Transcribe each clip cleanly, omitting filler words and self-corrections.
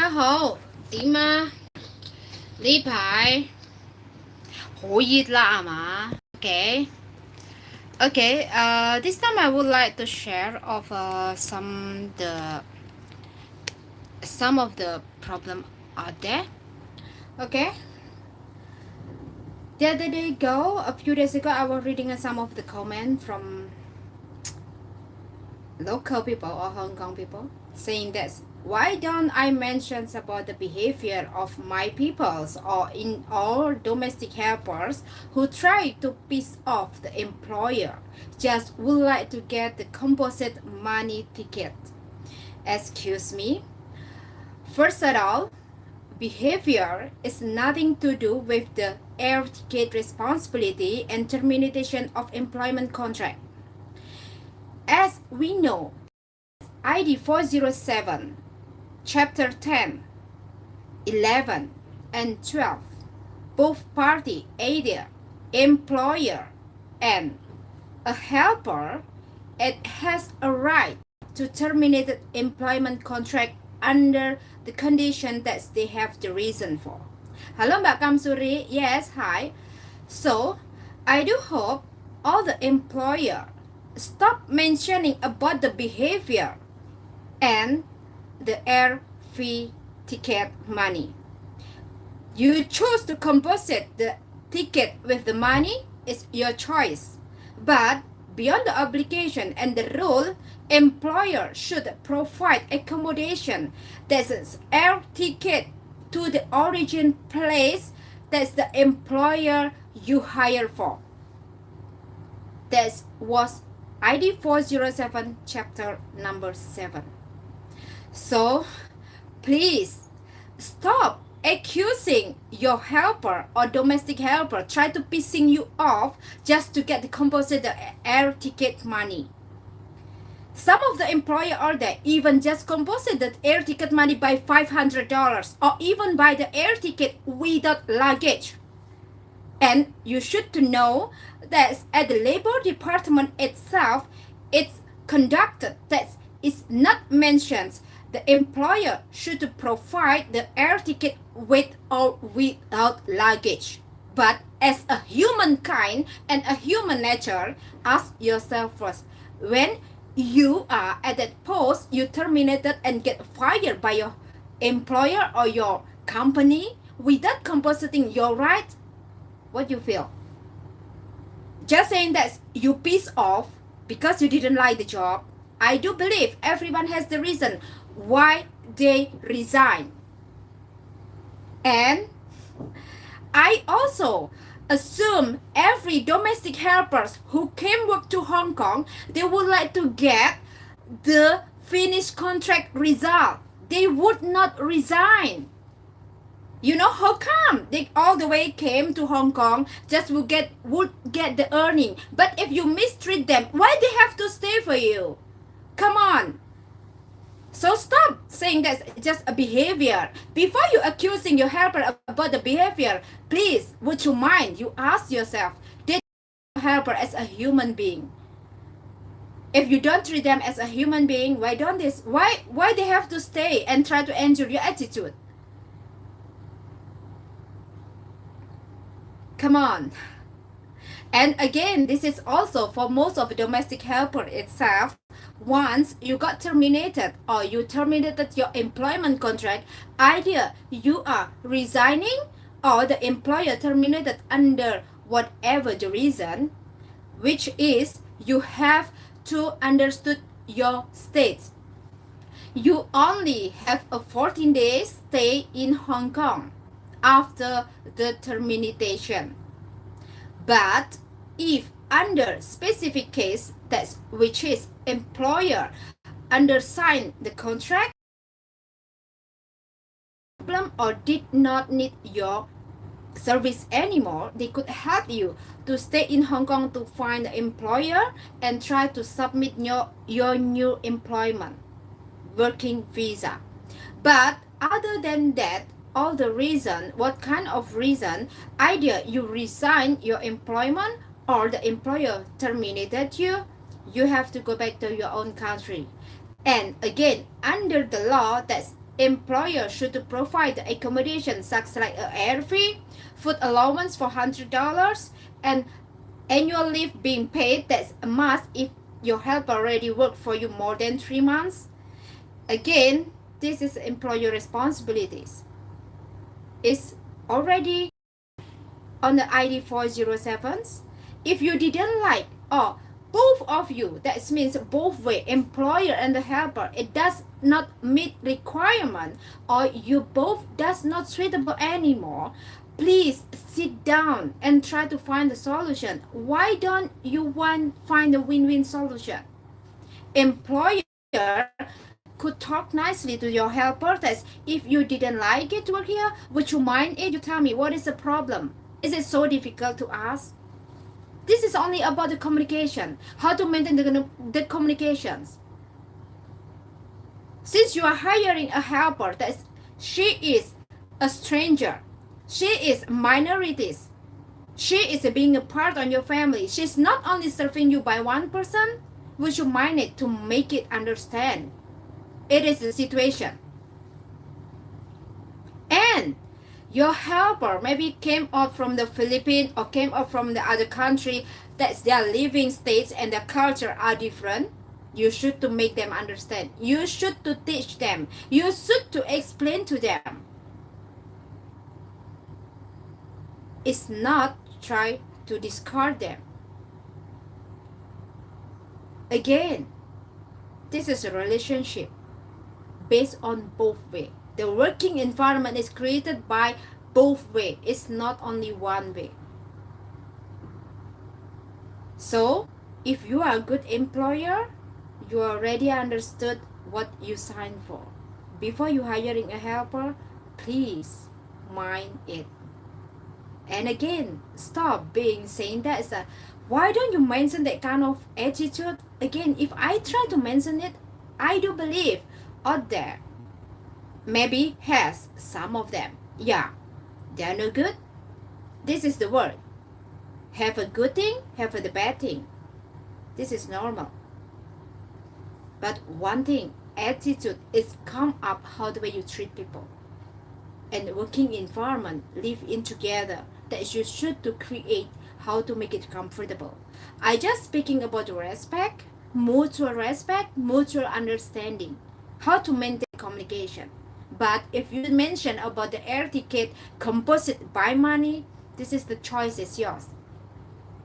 家好，點啊？呢排好熱啦，係嘛？Okay. Okay. This time I would like to share of some of the problem out there. Okay. The other day ago, a few days ago, I was reading some of the comment from local people or Hong Kong people saying that why don't I mention about the behavior of my peoples or in all domestic helpers who try to piss off the employer just would like to get the composite money ticket. Excuse me. First of all, behavior is nothing to do with the air ticket responsibility and termination of employment contract. As we know, ID 407, Chapter 10, 11, and 12, both party, either employer and a helper, it has a right to terminate the employment contract under the condition that they have the reason for. Hello, Mbak Kamsuri. Yes, hi. So, I do hope all the employer stop mentioning about the behavior and the air fee ticket money. You choose to compensate the ticket with the money, it's your choice. But beyond the obligation and the rule, employer should provide accommodation that's air ticket to the origin place that's the employer you hire for. That was ID 407 chapter number 7. So please stop accusing your helper or domestic helper try to pissing you off just to get the compensated air ticket money. Some of the employer are there even just compensated air ticket money by $500 or even by the air ticket without luggage. And you should to know that at the labor department itself, it's conducted that is not mentioned. The employer should provide the air ticket with or without luggage. But as a humankind and a human nature, ask yourself first, when you are at that post, you terminated and get fired by your employer or your company without compensating your right, what you feel? Just saying that you piss off because you didn't like the job. I do believe everyone has the reason why they resign. And I also assume every domestic helpers who came work to Hong Kong, they would like to get the finished contract result. They would not resign. You know how come they all the way came to Hong Kong just would get the earning. But if you mistreat them, why they have to stay for you? Come on. So stop saying that's just a behavior. Before you accusing your helper about the behavior, please, would you mind? You ask yourself, did your helper as a human being? If you don't treat them as a human being, why they have to stay and try to endure your attitude? Come on. And again, this is also for most of the domestic helper itself. Once you got terminated or you terminated your employment contract, either you are resigning or the employer terminated under whatever the reason, which is you have to understood your state. You only have a 14 days stay in Hong Kong after the termination. But if under specific case, that's which is employer undersigned the contract or did not need your service anymore, they could help you to stay in Hong Kong to find an employer and try to submit your new employment working visa. But other than that, all the reason, what kind of reason, either you resign your employment or the employer terminated you, you have to go back to your own country. And again, under the law, that's employer should provide accommodation such like a airfare, food allowance for $100, and annual leave being paid. That's a must if your helper already worked for you more than 3 months. Again, this is employer responsibilities. It's already on the ID 407s. If you didn't like, or both of you, that means both way, employer and the helper, it does not meet requirement, or you both does not suitable anymore, please sit down and try to find a solution. Why don't you find a win-win solution? Employer could talk nicely to your helper that if you didn't like it to work here, would you mind it? You tell me what is the problem. Is it so difficult to ask? This is only about the communication, how to maintain the communications. Since you are hiring a helper that she is a stranger, she is minorities, she is being a part of your family, she's not only serving you by one person, would you mind it to make it understand? It is a situation. And your helper maybe came out from the Philippines or came out from the other country, that their living states and their culture are different. You should to make them understand. You should to teach them. You should to explain to them. It's not try to discard them. Again, this is a relationship based on both way. The working environment is created by both way. It's not only one way. So, if you are a good employer, you already understood what you signed for. Before you hiring a helper, please mind it. And again, stop being saying that is a, why don't you mention that kind of attitude? Again, if I try to mention it, I do believe out there maybe has some of them. Yeah, they're no good. This is the word. Have a good thing, have a bad thing. This is normal. But one thing, attitude is come up how the way you treat people. And working environment, live in together, that you should to create how to make it comfortable. I just speaking about respect, mutual understanding, how to maintain communication. But if you mention about the air ticket composite by money, this is the choice is yours.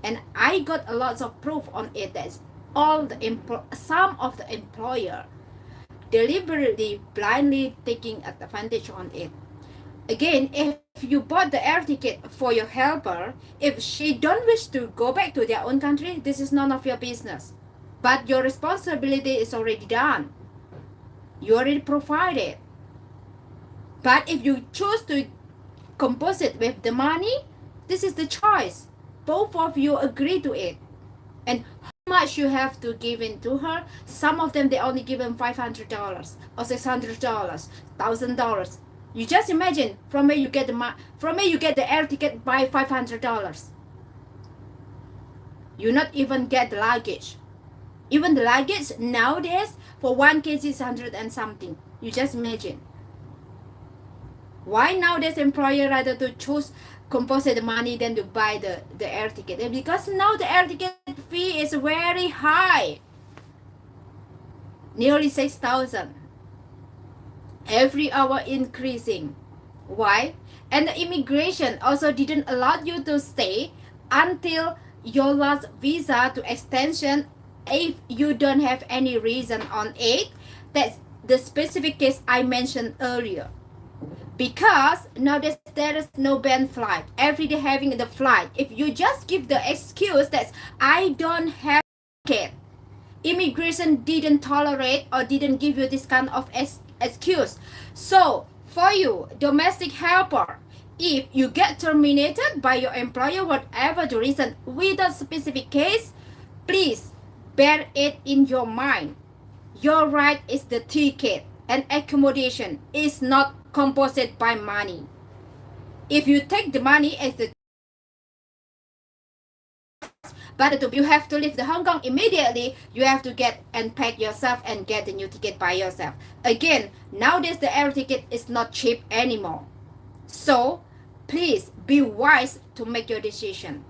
And I got a lot of proof on it that all the some of the employer deliberately blindly taking advantage on it. Again, if you bought the air ticket for your helper, if she don't wish to go back to their own country, this is none of your business. But your responsibility is already done. You already provided. But if you choose to compose it with the money, this is the choice. Both of you agree to it. And how much you have to give in to her, some of them they only give them $500 or $600, $1,000. You just imagine from where you get the air ticket by $500. You not even get the luggage. Even the luggage nowadays for 1 kg is 100 and something. You just imagine. Why nowadays employer rather to choose composite money than to buy the air ticket? Because now the air ticket fee is very high. Nearly 6,000. Every hour increasing. Why? And the immigration also didn't allow you to stay until your last visa to extension if you don't have any reason on it. That's the specific case I mentioned earlier. Because nowadays there is no banned flight. Every day having the flight. If you just give the excuse that I don't have ticket, immigration didn't tolerate or didn't give you this kind of excuse. So for you, domestic helper, if you get terminated by your employer, whatever the reason, without specific case, please bear it in your mind. Your right is the ticket and accommodation is not composite by money. If you take the money as the But you have to leave the Hong Kong immediately. You have to get and pack yourself and get the new ticket by yourself. Again, nowadays the air ticket is not cheap anymore. So please be wise to make your decision.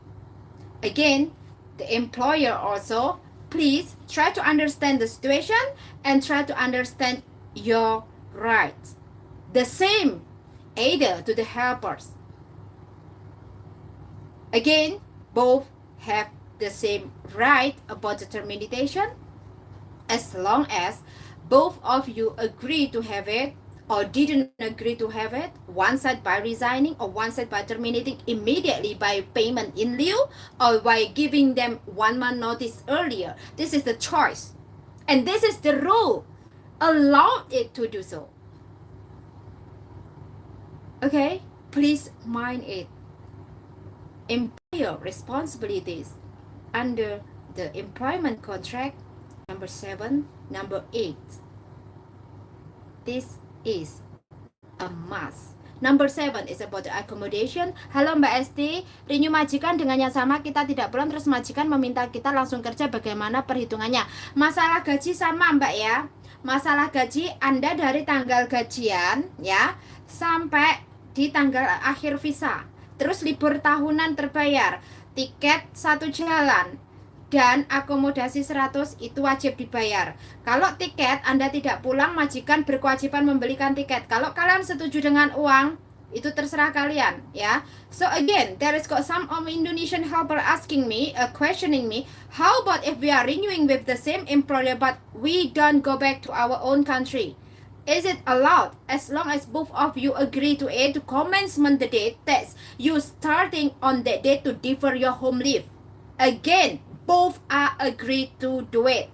Again, the employer also, please try to understand the situation and try to understand your rights. The same either to the helpers. Again, both have the same right about the termination as long as both of you agree to have it or didn't agree to have it, one side by resigning or one side by terminating immediately by payment in lieu or by giving them 1 month notice earlier. This is the choice. And this is the rule. Allow it to do so. Okay? Please mind it. Employer responsibilities under the employment contract number 7, number 8. This is a must. Number 7 is about the accommodation. Halo Mbak Esti, renew majikan dengan yang sama kita tidak pulang terus majikan meminta kita langsung kerja, bagaimana perhitungannya? Masalah gaji sama Mbak ya. Masalah gaji Anda dari tanggal gajian ya sampai di tanggal akhir visa. Terus libur tahunan terbayar, tiket 1 jalan, dan akomodasi 100 itu wajib dibayar. Kalau tiket Anda tidak pulang, majikan berkewajiban membelikan tiket. Kalau kalian setuju dengan uang, itu terserah kalian ya. So again, there is got some of Indonesian helper asking me, questioning me, how about if we are renewing with the same employer but we don't go back to our own country? Is it allowed as long as both of you agree to it to commencement the date that you starting on that date to defer your home leave? Again, both are agreed to do it.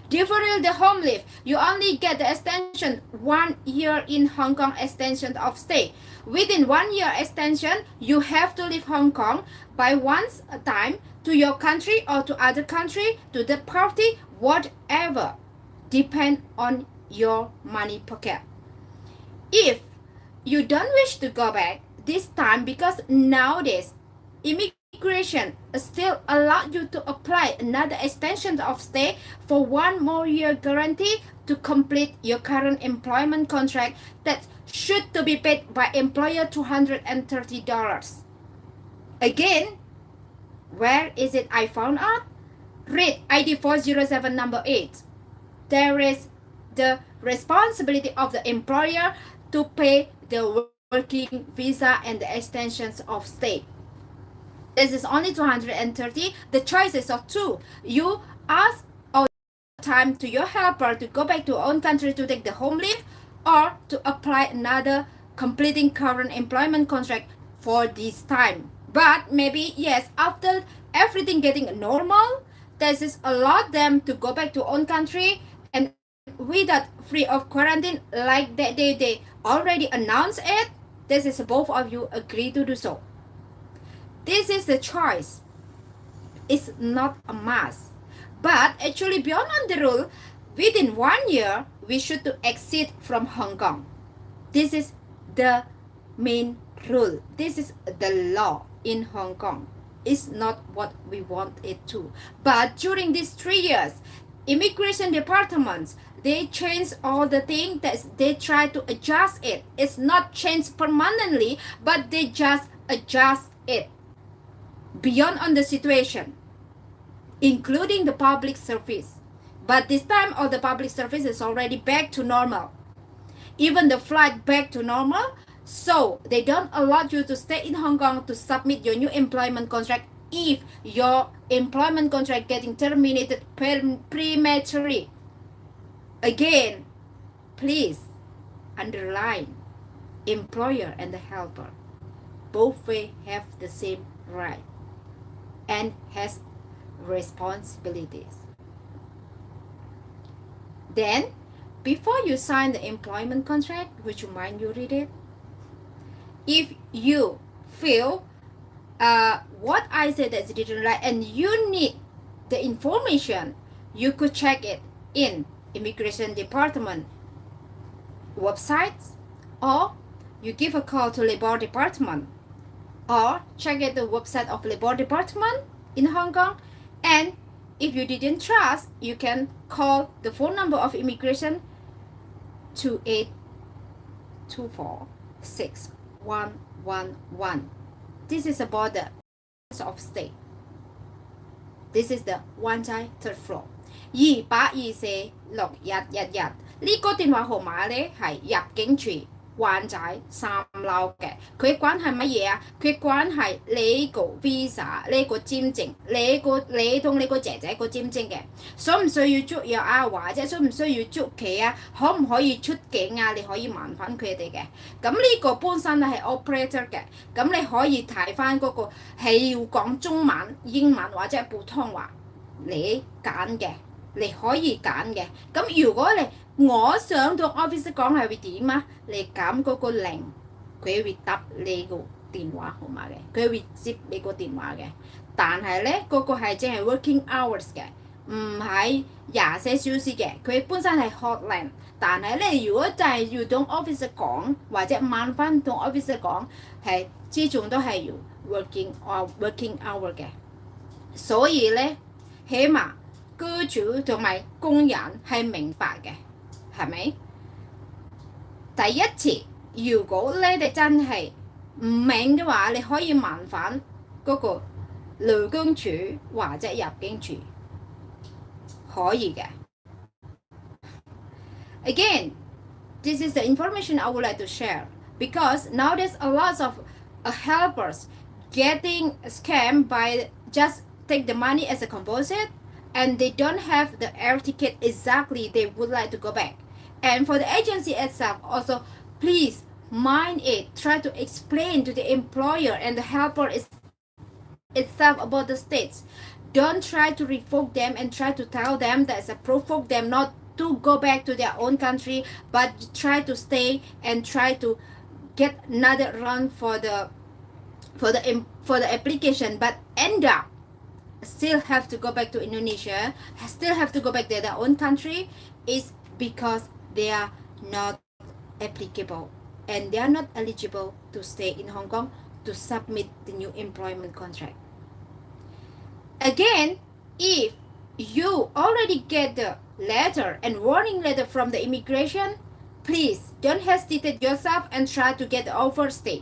Deferring the home leave, you only get the extension 1 year in Hong Kong extension of stay. Within 1 year extension, you have to leave Hong Kong by once a time to your country or to other country, to the party, whatever. Depend on your money pocket. If you don't wish to go back this time, because nowadays immigration still allow you to apply another extension of stay for 1 more year guarantee to complete your current employment contract that should to be paid by employer $230. Again, where is it I found out? Read ID 407 number 8. There is the responsibility of the employer to pay the working visa and the extensions of stay. This is only 230. The choices of 2. You ask all time to your helper to go back to your own country to take the home leave or to apply another completing current employment contract for this time. But maybe, yes, after everything getting normal, this is allow them to go back to own country and without free of quarantine like that they already announced it. This is both of you agree to do so. This is the choice. It's not a must. But actually beyond on the rule, within 1 year, we should to exit from Hong Kong. This is the main rule. This is the law in Hong Kong. It's not what we want it to. But during these 3 years, immigration departments, they change all the things that they try to adjust it. It's not changed permanently, but they just adjust it beyond on the situation, including the public service. But this time all the public service is already back to normal. Even the flight back to normal. So they don't allow you to stay in Hong Kong to submit your new employment contract if your employment contract getting terminated prematurely. Again, please underline, employer and the helper both way have the same right and has responsibilities. Then, before you sign the employment contract, would you mind you read it? If you feel what I said that didn't right and you need the information, you could check it in Immigration Department websites, or you give a call to Labor Department, or check at the website of Labor Department in Hong Kong. And if you didn't trust, you can call the phone number of immigration 28246111. This is about the of state. This is the one time third floor 28246111。呢個電話號碼咧係入境處灣仔3樓嘅，佢關係乜嘢啊？佢關係你個 visa 呢個簽證，你同你個姐姐個簽證嘅，需唔需要捉藥啊？或者需唔需要捉棋啊？可唔可以出境啊？你可以問翻佢哋嘅。咁呢個本身係 operator 嘅，咁你可以睇翻嗰個係要講中文、英文或者普通話，你揀嘅。你可以揀嘅，咁如果我想同 office 講係會點啊？你揀嗰個零，佢會答你個電話號碼嘅，佢會接你個電話嘅。但係咧，嗰個係淨係 working hours 嘅，唔係24小時嘅。佢本身係 hotline，但係咧，如果就係要同 office 講，或者問翻同 office 講，係始終都係要 working hour 嘅。所以咧，起碼居主同埋工人係明白嘅，係咪？第一次，如果你哋真係唔明嘅話，你可以問翻嗰個勞工處或者入境處，可以嘅。Again, this is the information I would like to share because nowadays a lot of helpers getting scammed by just take the money as a composite and they don't have the air ticket exactly they would like to go back. And for the agency itself also, please mind it, try to explain to the employer and the helper itself about the states. Don't try to revoke them and try to tell them that's a provoke them not to go back to their own country, but try to stay and try to get another run for the application, but end up still have to go back to Indonesia, still have to go back to their own country, is because they are not applicable and they are not eligible to stay in Hong Kong to submit the new employment contract. Again, if you already get the letter and warning letter from the immigration, please don't hesitate yourself and try to get the overstay.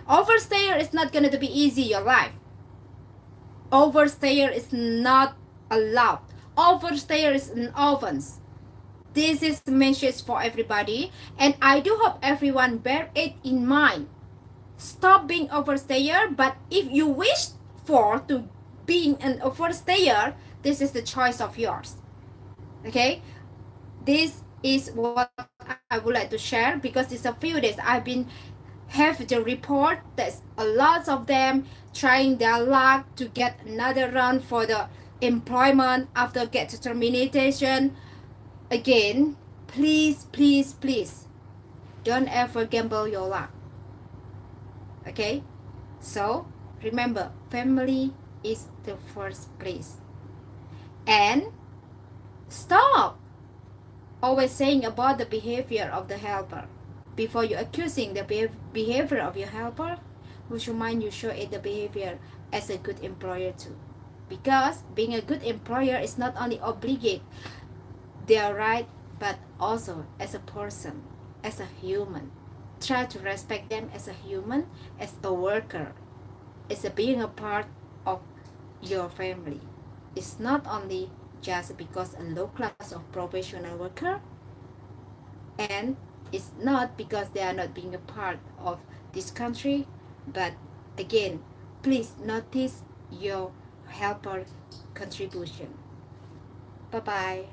Overstayer is not going to be easy your life. Overstayer is not allowed. Overstayer is an offense. This is the message for everybody, and I do hope everyone bear it in mind. Stop being overstayer, but if you wish for to being an overstayer, this is the choice of yours. Okay, this is what I would like to share because it's a few days I've been have the report that a lot of them trying their luck to get another run for the employment after get termination. Again, please don't ever gamble your luck. Okay, so remember, family is the first place, and stop always saying about the behavior of the helper. Before you accusing the behavior of your helper, would you mind you show it the behavior as a good employer too? Because being a good employer is not only obligate their right, but also as a person, as a human. Try to respect them as a human, as a worker, as a being a part of your family. It's not only just because a low class of professional worker, and it's not because they are not being a part of this country, but again, please notice your helper contribution. Bye bye.